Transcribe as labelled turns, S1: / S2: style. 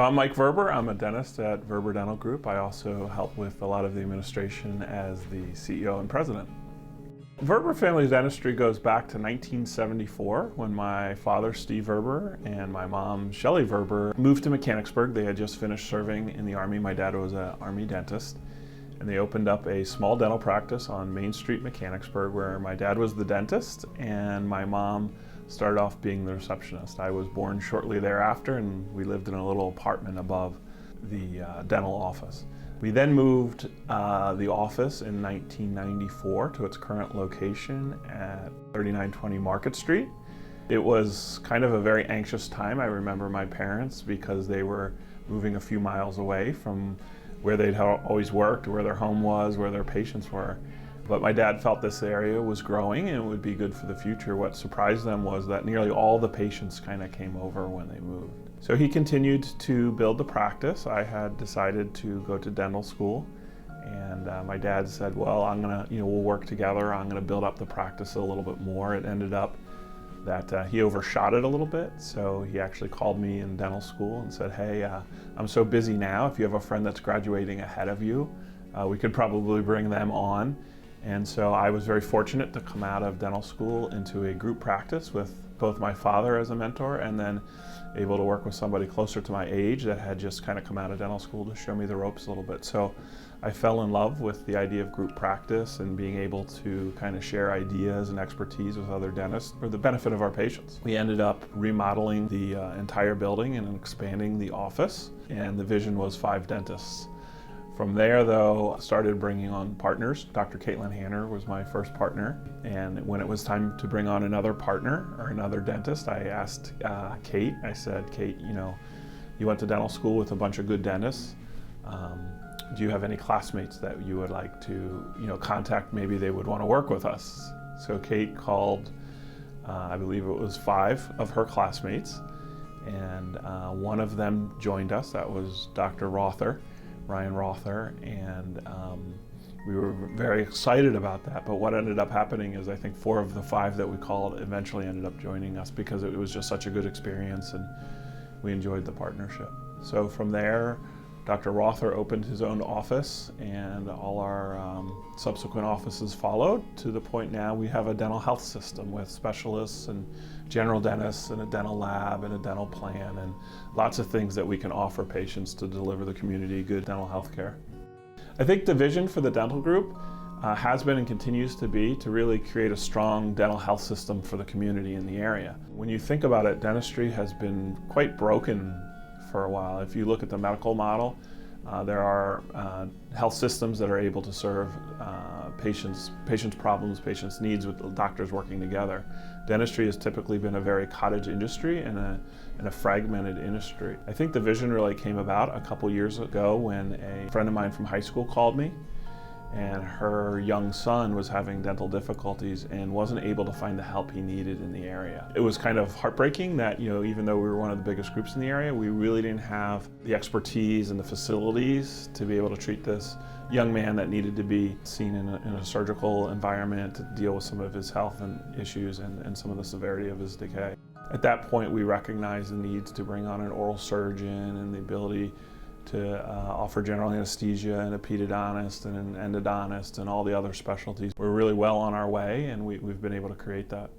S1: I'm Mike Verber. I'm a dentist at Verber Dental Group. I also help with a lot of the administration as the CEO and president. Verber Family Dentistry goes back to 1974 when my father, Steve Verber, and my mom, Shelley Verber, moved to Mechanicsburg. They had just finished serving in the Army. My dad was an Army dentist. And they opened up a small dental practice on Main Street, Mechanicsburg, where my dad was the dentist and my mom started off being the receptionist. I was born shortly thereafter, and we lived in a little apartment above the dental office. We then moved the office in 1994 to its current location at 3920 Market Street. It was kind of a very anxious time. I remember my parents, because they were moving a few miles away from where they'd always worked, where their home was, where their patients were. But my dad felt this area was growing and it would be good for the future. What surprised them was that nearly all the patients kind of came over when they moved. So he continued to build the practice. I had decided to go to dental school, and my dad said, well, we'll work together. I'm gonna build up the practice a little bit more. It ended up that he overshot it a little bit, so he actually called me in dental school and said, hey, I'm so busy now, if you have a friend that's graduating ahead of you, we could probably bring them on. And so I was very fortunate to come out of dental school into a group practice with both my father as a mentor and then able to work with somebody closer to my age that had just kind of come out of dental school to show me the ropes a little bit. So I fell in love with the idea of group practice and being able to kind of share ideas and expertise with other dentists for the benefit of our patients. We ended up remodeling the entire building and expanding the office, and the vision was 5 dentists. From there, though, I started bringing on partners. Dr. Caitlin Hanner was my first partner, and when it was time to bring on another partner or another dentist, I asked Kate, I said, Kate, you went to dental school with a bunch of good dentists. Do you have any classmates that you would like to contact? Maybe they would want to work with us. So Kate called, I believe it was 5 of her classmates, and one of them joined us. That was Dr. Ryan Rother, and we were very excited about that. But what ended up happening is I think 4 of the 5 that we called eventually ended up joining us because it was just such a good experience and we enjoyed the partnership. So from there, Dr. Rother opened his own office, and all our subsequent offices followed, to the point now we have a dental health system with specialists and general dentists and a dental lab and a dental plan and lots of things that we can offer patients to deliver the community good dental health care. I think the vision for the dental group has been and continues to be to really create a strong dental health system for the community in the area. When you think about it, dentistry has been quite broken for a while. If you look at the medical model, there are health systems that are able to serve patients' problems, patients' needs with doctors working together. Dentistry has typically been a very cottage industry and a fragmented industry. I think the vision really came about a couple years ago when a friend of mine from high school called me, and her young son was having dental difficulties and wasn't able to find the help he needed in the area. It was kind of heartbreaking that, even though we were one of the biggest groups in the area, we really didn't have the expertise and the facilities to be able to treat this young man that needed to be seen in a surgical environment to deal with some of his health and issues and some of the severity of his decay. At that point, we recognized the needs to bring on an oral surgeon and the ability to offer general anesthesia and a pedodontist and an endodontist and all the other specialties. We're really well on our way, and we've been able to create that.